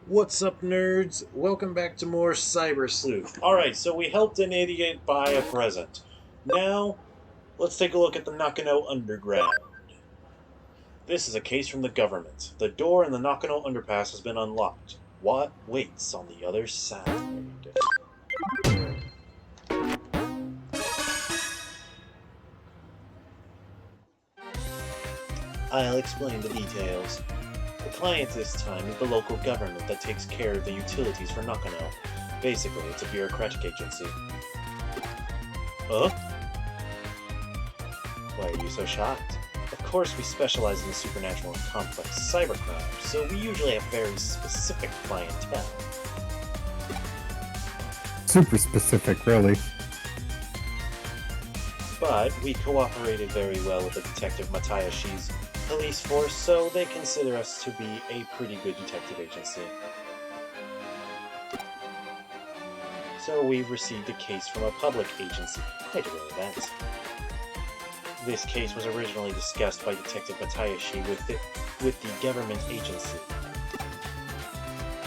What's up, nerds? Welcome back to more Cyber Sleuth. Alright, so we helped an idiot buy a present. Now, let's take a look at the Nakano Underground. This is a case from the government. The door in the Nakano Underpass has been unlocked. What waits on the other side? I'll explain the details. The client this time is the local government that takes care of the utilities for Nakano. Basically, it's a bureaucratic agency. Huh? Why are you so shocked? Of course, we specialize in the supernatural and complex cybercrime, so we usually have very specific clientele. Super specific, really. But we cooperated very well with the Detective Matayashi's police force, so they consider us to be a pretty good detective agency. So we've received a case from a public agency. Quite a rare event. This case was originally discussed by Detective Matayashi with the government agency.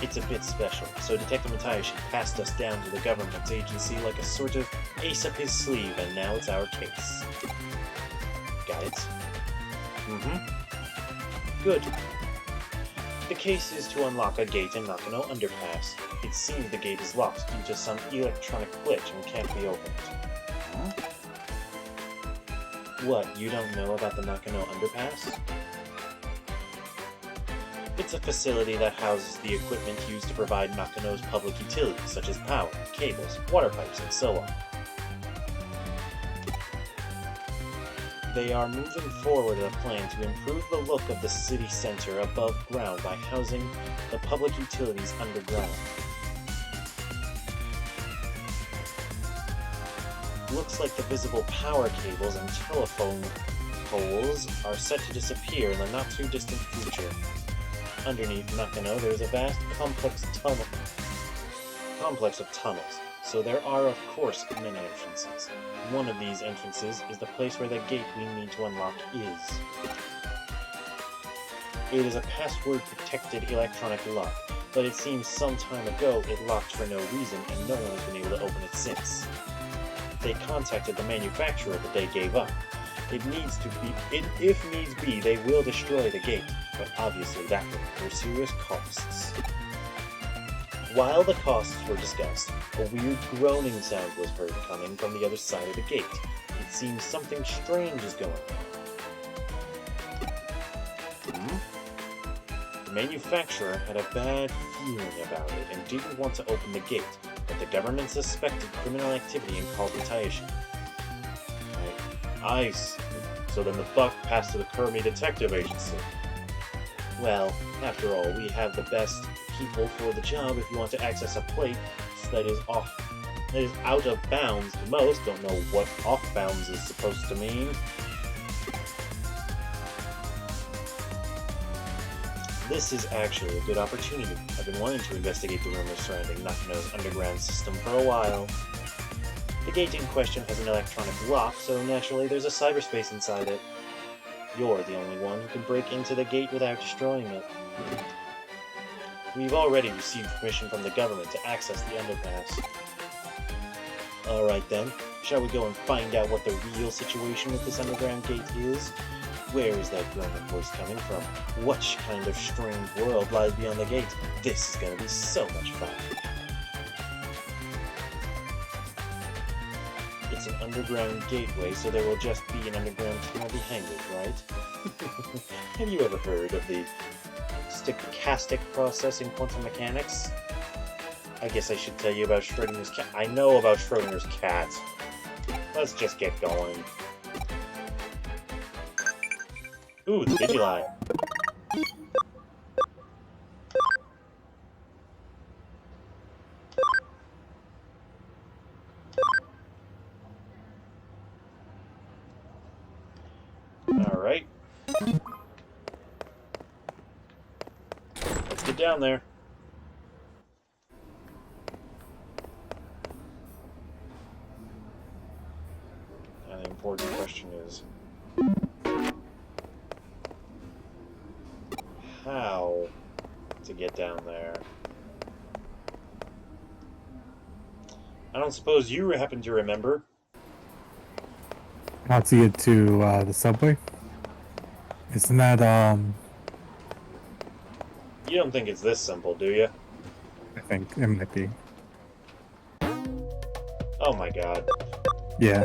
It's a bit special, so Detective Matayashi passed us down to the government agency like a sort of ace up his sleeve, and now it's our case. Got it? Good. The case is to unlock a gate in Nakano Underpass. It seems the gate is locked due to some electronic glitch and can't be opened. Huh? What, you don't know about the Nakano Underpass? It's a facility that houses the equipment used to provide Nakano's public utilities, such as power, cables, water pipes, and so on. They are moving forward in a plan to improve the look of the city center above ground by housing the public utilities underground. Looks like the visible power cables and telephone poles are set to disappear in the not-too-distant future. Underneath Nakano, there is a vast complex of tunnels, so there are, of course, many entrances. One of these entrances is the place where the gate we need to unlock is. It is a password-protected electronic lock, but it seems some time ago it locked for no reason and no one has been able to open it since. They contacted the manufacturer, but they gave up. If needs be, they will destroy the gate, but obviously that will incur serious costs. While the costs were discussed, a weird groaning sound was heard coming from the other side of the gate. It seems something strange is going on. The manufacturer had a bad feeling about it and didn't want to open the gate, but the government suspected criminal activity and called Matayashi. I see. So then the buck passed to the Kermi Detective Agency. Well, after all, we have the best people for the job if you want to access a place that is out of bounds to most. Don't know what off bounds is supposed to mean. This is actually a good opportunity. I've been wanting to investigate the rumors surrounding Nakano's underground system for a while. The gate in question has an electronic lock, so naturally there's a cyberspace inside it. You're the only one who can break into the gate without destroying it. We've already received permission from the government to access the underpass. Alright then, shall we go and find out what the real situation with this underground gate is? Where is that grown-up voice coming from? What kind of strange world lies beyond the gate? This is gonna be so much fun. It's an underground gateway, so there will just be an underground tunnel behind it, right? Have you ever heard of the stochastic process in quantum mechanics? I guess I should tell you about Schrodinger's cat. I know about Schrodinger's cat. Let's just get going. Ooh, the Digili. Alright. Let's get down there. And the important question is, how to get down there. I don't suppose you happen to remember. How to get to the subway? Isn't that You don't think it's this simple, do you? I think it might be. Oh my god. Yeah.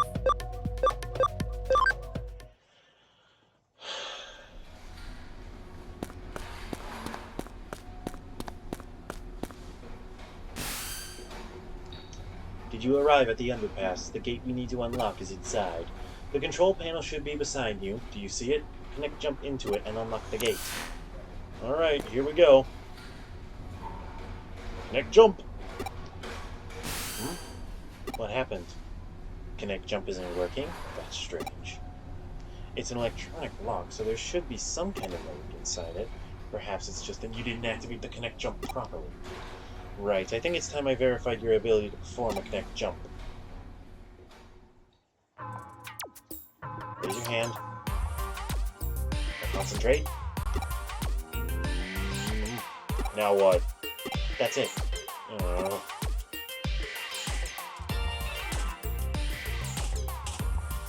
Did you arrive at the underpass? The gate we need to unlock is inside. The control panel should be beside you. Do you see it? Connect jump into it and unlock the gate. Alright, here we go. Connect jump! What happened? Connect jump isn't working? That's strange. It's an electronic lock, so there should be some kind of mode inside it. Perhaps it's just that you didn't activate the connect jump properly. Right, I think it's time I verified your ability to perform a connect jump. Raise your hand. Concentrate. Now what? That's it.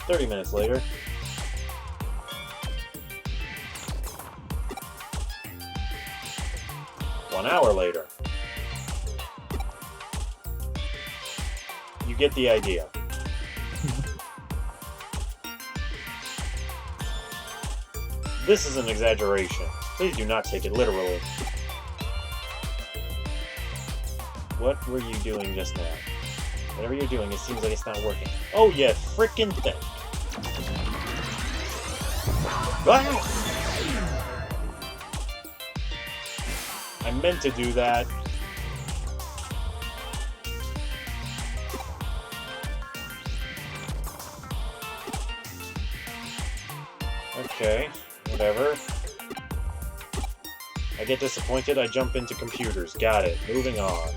30 minutes later. One hour later. You get the idea. This is an exaggeration. Please do not take it literally. What were you doing just now? Whatever you're doing, it seems like it's not working. Oh, yeah, frickin' thing. Ah! I meant to do that. Okay, whatever. I get disappointed, I jump into computers. Got it. Moving on.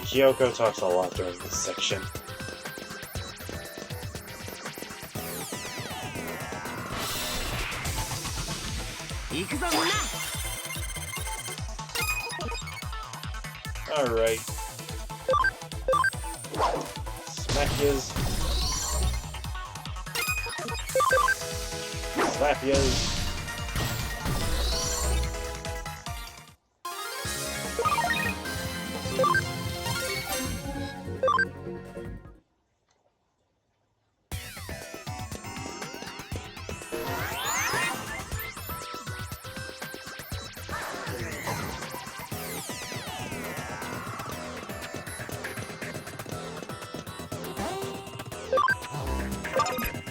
Kyoko talks a lot during this section. Alright. Smack yas. Slap yas.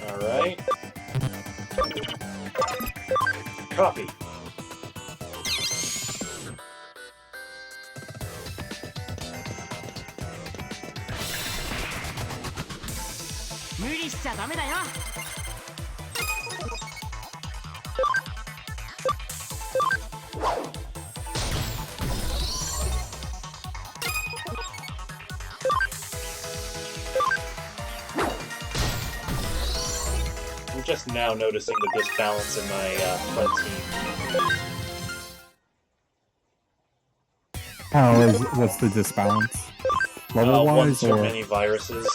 Alright. Copy. I'm just now noticing the disbalance in my front team. What's the disbalance? One Level-wise, too or? many viruses.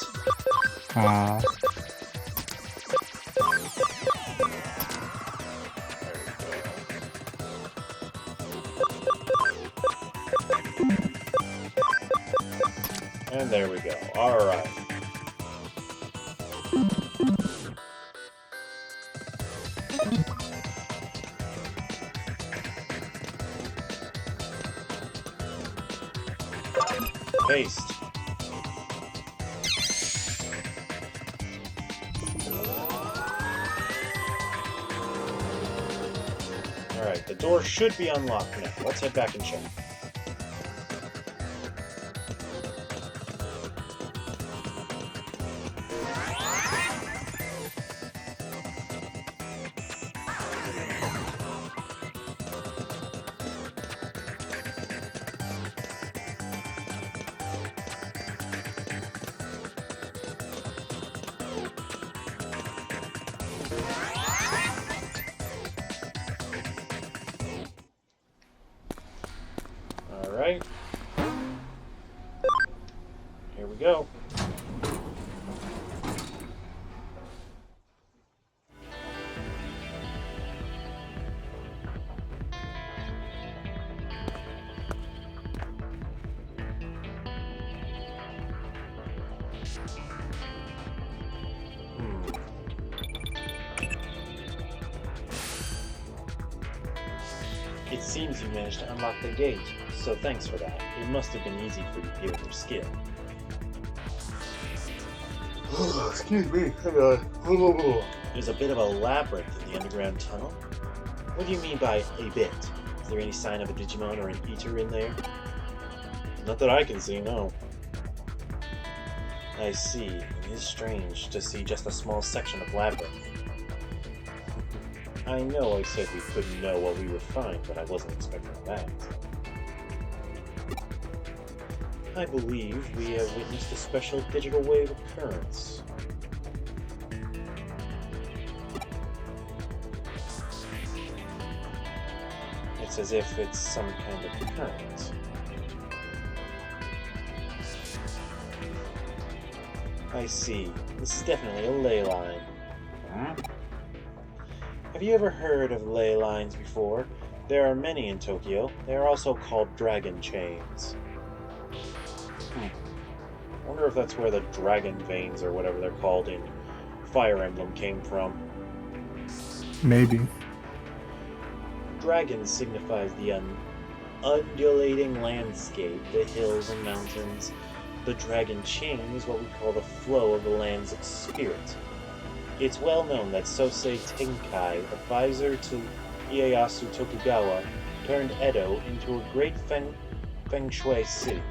And there we go. Alright. Paste. Alright, the door should be unlocked now. Let's head back and check. Seems you managed to unlock the gate, so thanks for that. It must have been easy for you given your skill. Excuse me. Hang on. There's a bit of a labyrinth in the underground tunnel. What do you mean by a bit? Is there any sign of a Digimon or an Eater in there? Not that I can see, no. I see. It is strange to see just a small section of labyrinth. I know I said we couldn't know what we would find, but I wasn't expecting that. I believe we have witnessed a special digital wave occurrence. It's as if it's some kind of current. I see. This is definitely a ley line. Have you ever heard of ley lines before? There are many in Tokyo. They are also called dragon chains. I wonder if that's where the dragon veins or whatever they're called in Fire Emblem came from. Maybe. Dragon signifies the undulating landscape, the hills and mountains. The dragon chain is what we call the flow of the land's spirit. It's well known that Sosei Tenkai, advisor to Ieyasu Tokugawa, turned Edo into a great feng shui city.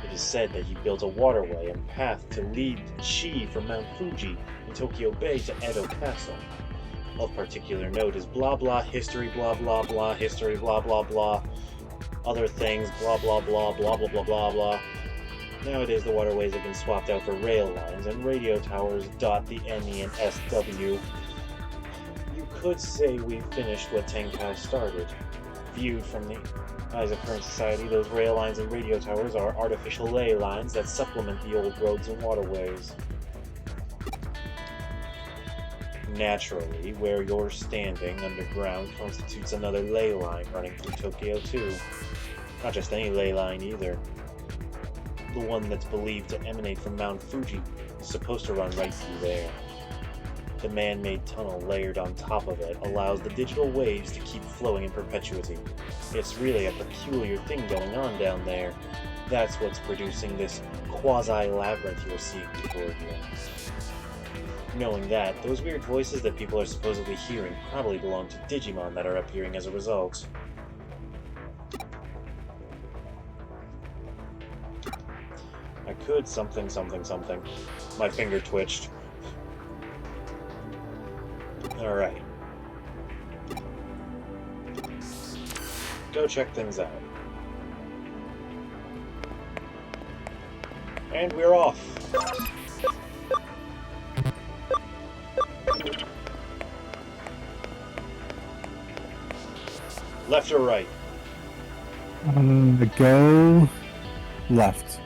It is said that he built a waterway and path to lead Qi from Mount Fuji in Tokyo Bay to Edo Castle. Of particular note is blah blah history blah blah blah history blah blah blah other things blah blah blah blah blah blah blah blah. Nowadays the waterways have been swapped out for rail lines and radio towers dot the NE and SW. You could say we finished what Tenkai started. Viewed from the eyes of current society, those rail lines and radio towers are artificial ley lines that supplement the old roads and waterways. Naturally, where you're standing underground constitutes another ley line running through Tokyo too. Not just any ley line either. The one that's believed to emanate from Mount Fuji is supposed to run right through there. The man-made tunnel layered on top of it allows the digital waves to keep flowing in perpetuity. It's really a peculiar thing going on down there. That's what's producing this quasi-labyrinth you're seeing before you. Knowing that, those weird voices that people are supposedly hearing probably belong to Digimon that are appearing as a result. I could something. My finger twitched. Alright. Go check things out. And we're off! Left or right? Go left.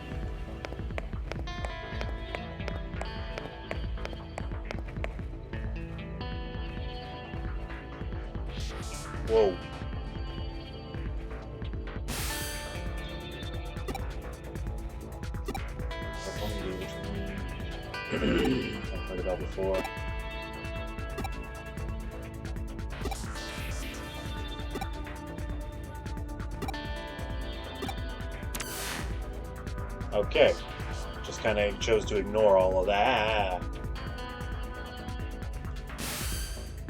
Whoa. I've heard about before. Okay. Just kind of chose to ignore all of that.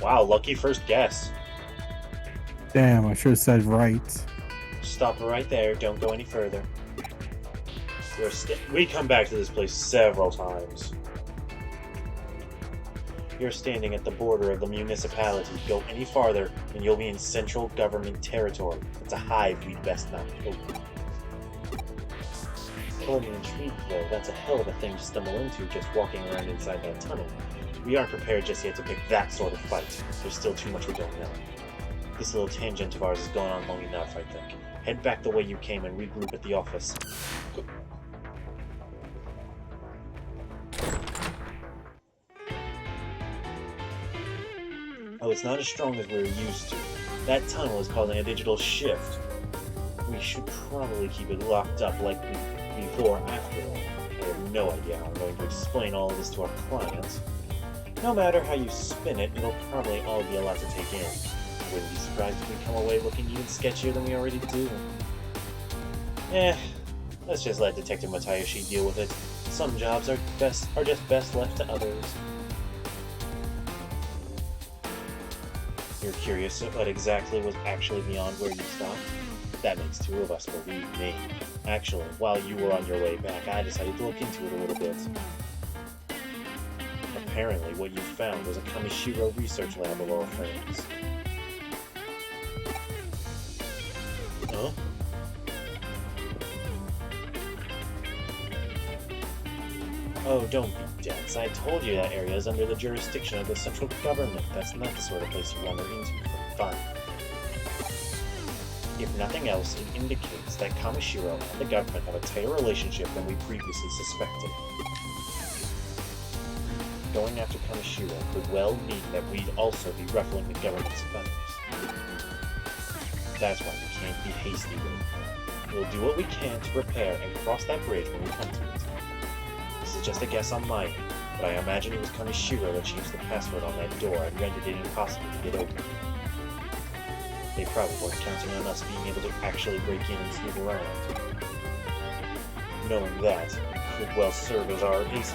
Wow, lucky first guess. Damn, I should have said right. Stop right there. Don't go any further. We come back to this place several times. You're standing at the border of the municipality. Go any farther, and you'll be in central government territory. It's a hive we'd best not open. Totally intrigued, though. That's a hell of a thing to stumble into just walking around inside that tunnel. We aren't prepared just yet to pick that sort of fight. There's still too much we don't know. This little tangent of ours has gone on long enough, I think. Head back the way you came and regroup at the office. Oh, it's not as strong as we're used to. That tunnel is causing a digital shift. We should probably keep it locked up like before after all. I have no idea how I'm going to explain all of this to our clients. No matter how you spin it, it'll probably all be a lot to take in. Wouldn't be surprised if we come away looking even sketchier than we already do. Let's just let Detective Matayoshi deal with it. Some jobs are just best left to others. You're curious of what exactly was actually beyond where you stopped? That makes two of us, believe me. Actually, while you were on your way back, I decided to look into it a little bit. Apparently, what you found was a Kamishiro research lab of all things. Huh? Oh, don't be dense. I told you that area is under the jurisdiction of the central government. That's not the sort of place you wander into for fun. If nothing else, it indicates that Kamishiro and the government have a tighter relationship than we previously suspected. Going after Kamishiro could well mean that we'd also be ruffling the government's feathers. That's why we can't be hasty with it. We'll do what we can to prepare and cross that bridge when we come to it. This is just a guess on my end, but I imagine it was Kamishiro that changed the password on that door and rendered it impossible to get open. They probably weren't counting on us being able to actually break in and snoop around. Knowing that, it could well serve as our ace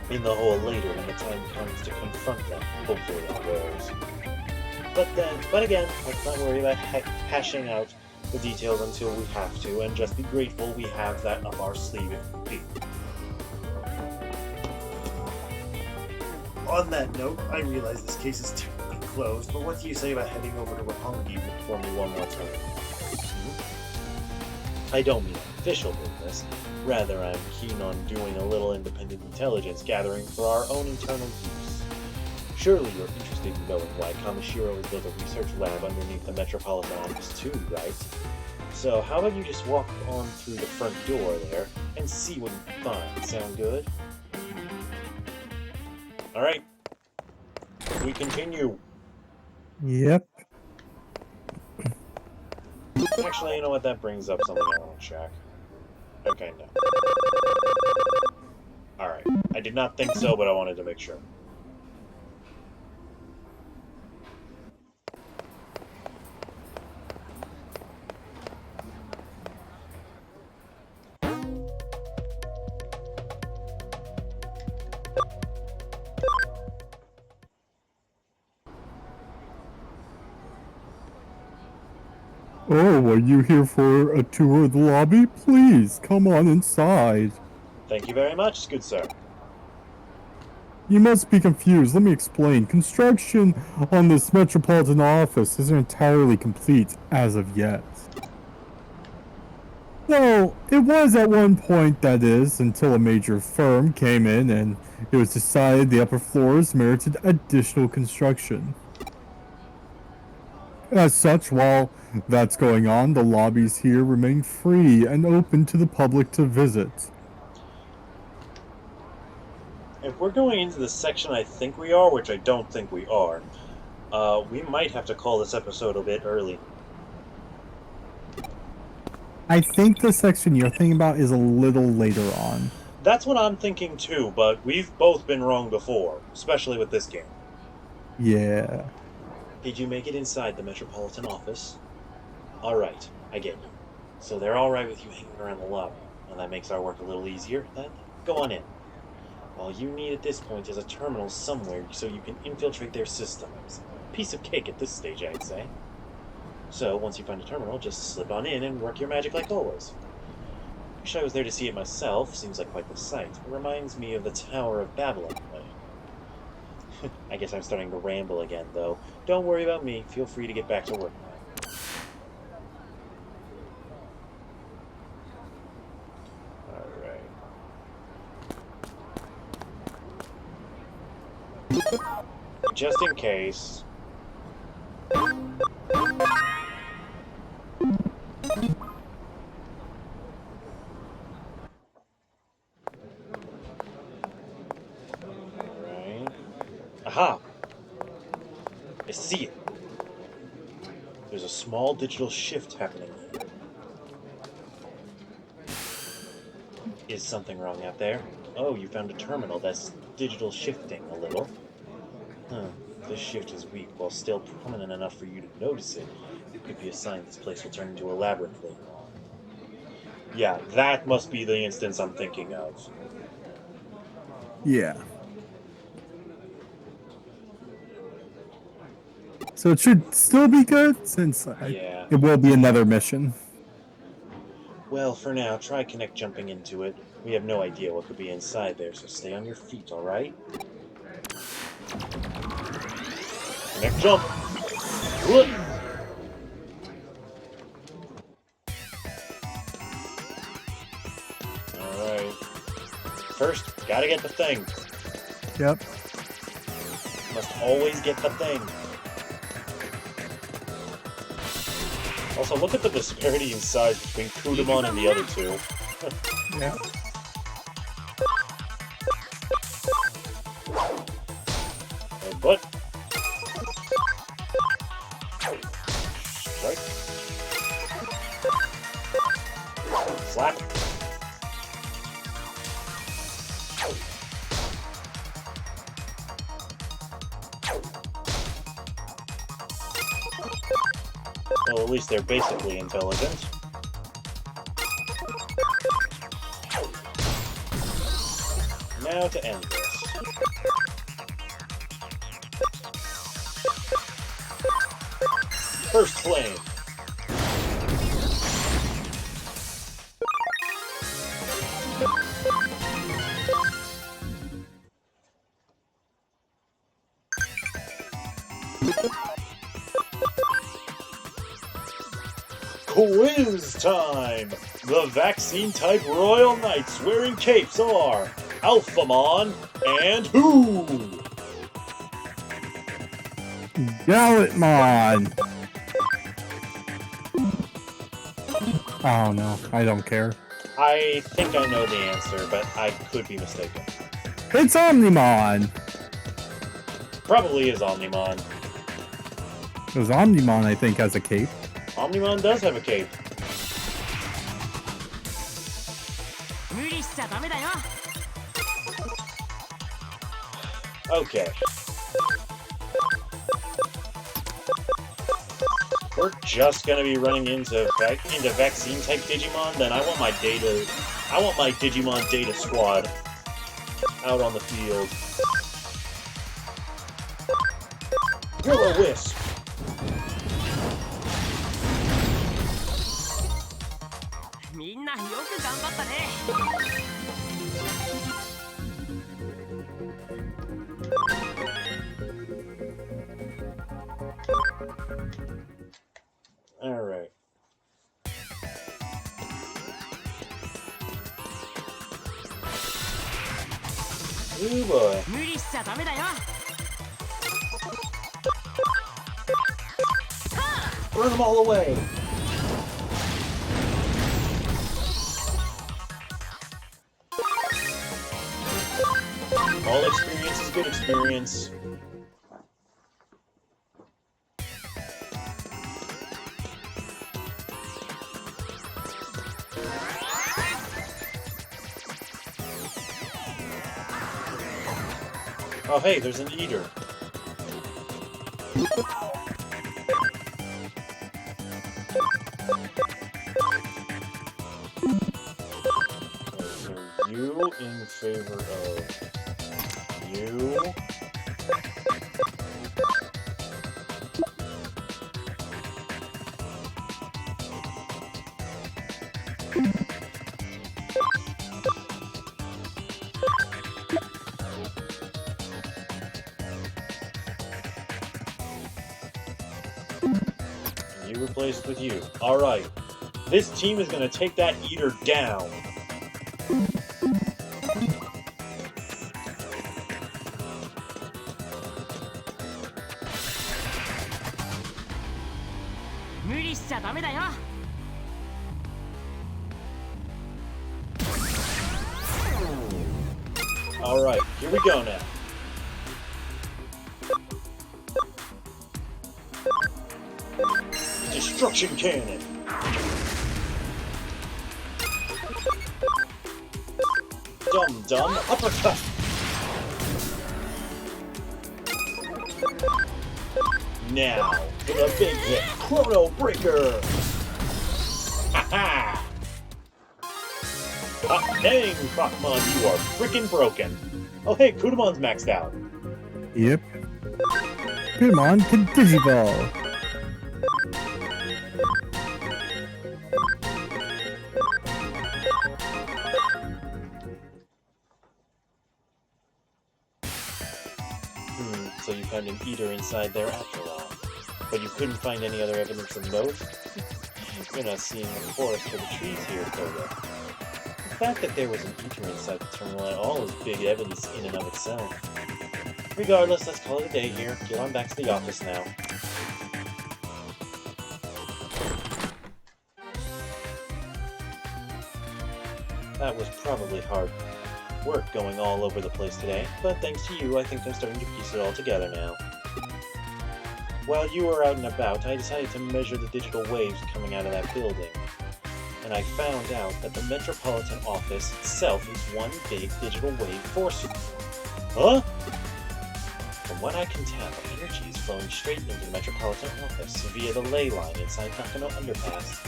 in the hole later when the time comes to confront them, hopefully unawares. But again, let's not worry about hashing out the details until we have to, and just be grateful we have that up our sleeve if need be. On that note, I realize this case is technically closed, but what do you say about heading over to Roppongi for me one more time? I don't mean official business. Rather, I'm keen on doing a little independent intelligence gathering for our own internal use. Surely you're interested in knowing why Kamishiro has built a research lab underneath the Metropolitan Office too, right? So how about you just walk on through the front door there and see what you find. Sound good? Alright. We continue. Yep. Actually, you know what? That brings up something I want to check. Okay, no. Alright. I did not think so, but I wanted to make sure. Oh, are you here for a tour of the lobby? Please, come on inside. Thank you very much, good sir. You must be confused. Let me explain. Construction on this Metropolitan Office isn't entirely complete as of yet. Well, it was at one point, that is, until a major firm came in and it was decided the upper floors merited additional construction. As such, while that's going on, the lobbies here remain free and open to the public to visit. If we're going into the section I think we are, which I don't think we are, we might have to call this episode a bit early. I think the section you're thinking about is a little later on. That's what I'm thinking too, but we've both been wrong before, especially with this game. Yeah. Did you make it inside the Metropolitan Office? Alright, I get you. So they're alright with you hanging around the lobby, and that makes our work a little easier, then? Go on in. All you need at this point is a terminal somewhere so you can infiltrate their systems. Piece of cake at this stage, I'd say. So, once you find a terminal, just slip on in and work your magic like always. Wish I was there to see it myself. Seems like quite the sight. It reminds me of the Tower of Babylon. I guess I'm starting to ramble again, though. Don't worry about me. Feel free to get back to work now. Alright. Just in case. Aha! I see it. There's a small digital shift happening here. Is something wrong out there? Oh, you found a terminal that's digital shifting a little. Huh. this shift is weak while still prominent enough for you to notice it, it could be a sign this place will turn into a labyrinth later on. Yeah, that must be the instance I'm thinking of. Yeah. So it should still be good, since Yeah. it will be another mission. Well, for now, try connect jumping into it. We have no idea what could be inside there, so stay on your feet, alright? Connect jump! Look! Alright. First, gotta get the thing. Yep. Must always get the thing. Also, look at the disparity in size between Kudamon and the other two. Yeah. But strike. Slap. Well, at least they're basically intelligent. Now to end this. First flame. Quiz time! The vaccine-type Royal Knights wearing capes are Alphamon and who? Gallantmon! Oh no, I don't care. I think I know the answer, but I could be mistaken. It's Omnimon! Probably is Omnimon. Because Omnimon, I think, has a cape. Omnimon does have a cape. Okay. We're just gonna be running into vaccine type Digimon, then I want my Digimon data squad out on the field. Will-O-Wisp! Alright. Ooh boy. Burn them all away! All experience is good experience. Oh hey, there's an eater. So you in favor of you. You replaced with you. Alright. This team is going to take that eater down. Alright, here we go now. Destruction Cannon! Dum-dum uppercut! Now, for the big hit, Chrono Breaker! Ha-ha! Hot dang, Crocmon, you are freaking broken. Oh hey, Kudamon's maxed out. Yep. Come on, can Digiball. So you found an eater inside there after all. But you couldn't find any other evidence of note? You're not seeing the forest for the trees here, Koga. The fact that there was an eater inside the terminal at all is big evidence in and of itself. Regardless, let's call it a day here. Get on back to the office now. That was probably hard work going all over the place today, but thanks to you, I think I'm starting to piece it all together now. While you were out and about, I decided to measure the digital waves coming out of that building. And I found out that the Metropolitan Office itself is one big digital wave force. Huh? From what I can tell, energy is flowing straight into the Metropolitan Office via the ley line inside Nakano Underpass.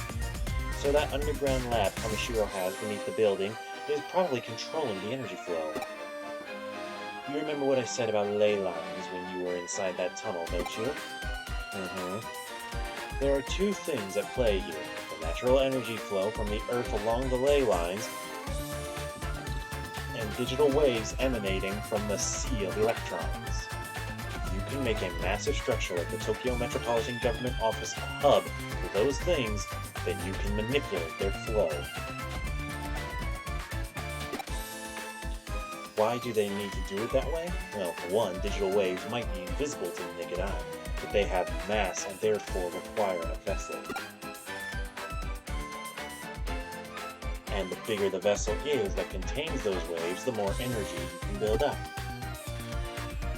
So that underground lab Kamishiro has beneath the building is probably controlling the energy flow. You remember what I said about ley lines when you were inside that tunnel, don't you? There are two things at play here. The natural energy flow from the Earth along the ley lines, and digital waves emanating from the sea of electrons. If you can make a massive structure like the Tokyo Metropolitan Government Office a hub for those things, then you can manipulate their flow. Why do they need to do it that way? Well, for one, digital waves might be invisible to the naked eye, but they have mass and therefore require a vessel. And the bigger the vessel is that contains those waves, the more energy you can build up.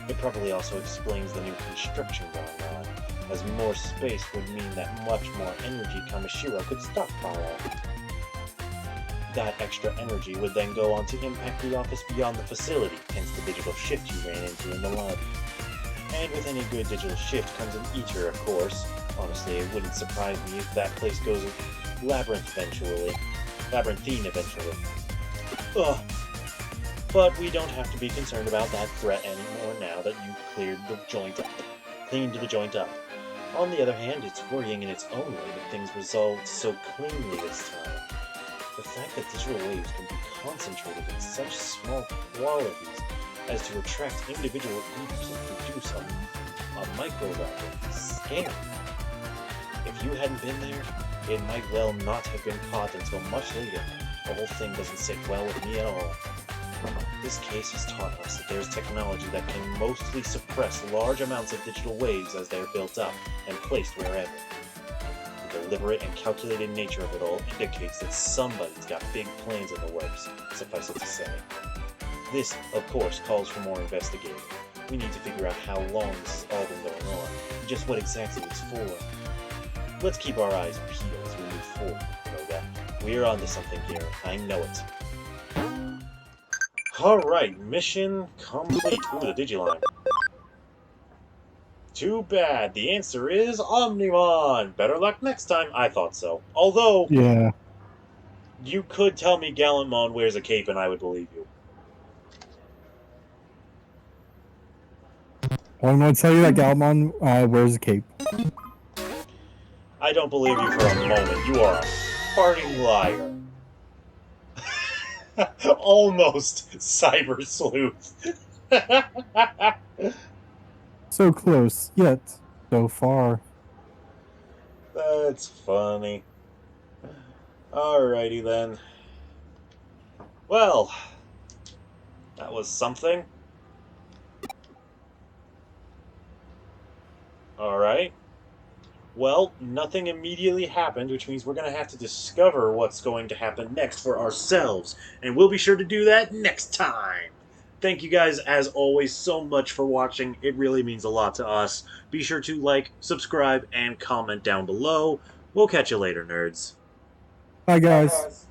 It probably also explains the new construction going on, as more space would mean that much more energy Kamishiro could stockpile. That extra energy would then go on to impact the office beyond the facility, hence the digital shift you ran into in the lobby. And with any good digital shift comes an eater, of course. Honestly, it wouldn't surprise me if that place goes labyrinthine eventually. Ugh. But we don't have to be concerned about that threat anymore now that you've cleaned the joint up. On the other hand, it's worrying in its own way that things resolved so cleanly this time. The fact that digital waves can be concentrated in such small quantities as to attract individual eaters and produce a micro-labyrinth is scary. If you hadn't been there, it might well not have been caught until much later. The whole thing doesn't sit well with me at all. This case has taught us that there's technology that can mostly suppress large amounts of digital waves as they're built up and placed wherever. The deliberate and calculated nature of it all indicates that somebody's got big plans in the works, suffice it to say. This, of course, calls for more investigating. We need to figure out how long this has all been going on, and just what exactly it's for. Let's keep our eyes peeled as we move forward, Koga. We're onto something here, I know it. Alright, mission complete. Ooh, the Digiline. Too bad. The answer is Omnimon. Better luck next time. I thought so. Although, Yeah. you could tell me Gallantmon wears a cape and I would believe you. Well, I'm going to tell you that Galmon wears a cape. I don't believe you for a moment. You are a farting liar. Almost cyber sleuth. So close, yet so far. That's funny. Alrighty then. Well, that was something. Alright. Well, nothing immediately happened, which means we're going to have to discover what's going to happen next for ourselves. And we'll be sure to do that next time. Thank you guys, as always, so much for watching. It really means a lot to us. Be sure to like, subscribe, and comment down below. We'll catch you later, nerds. Bye, guys.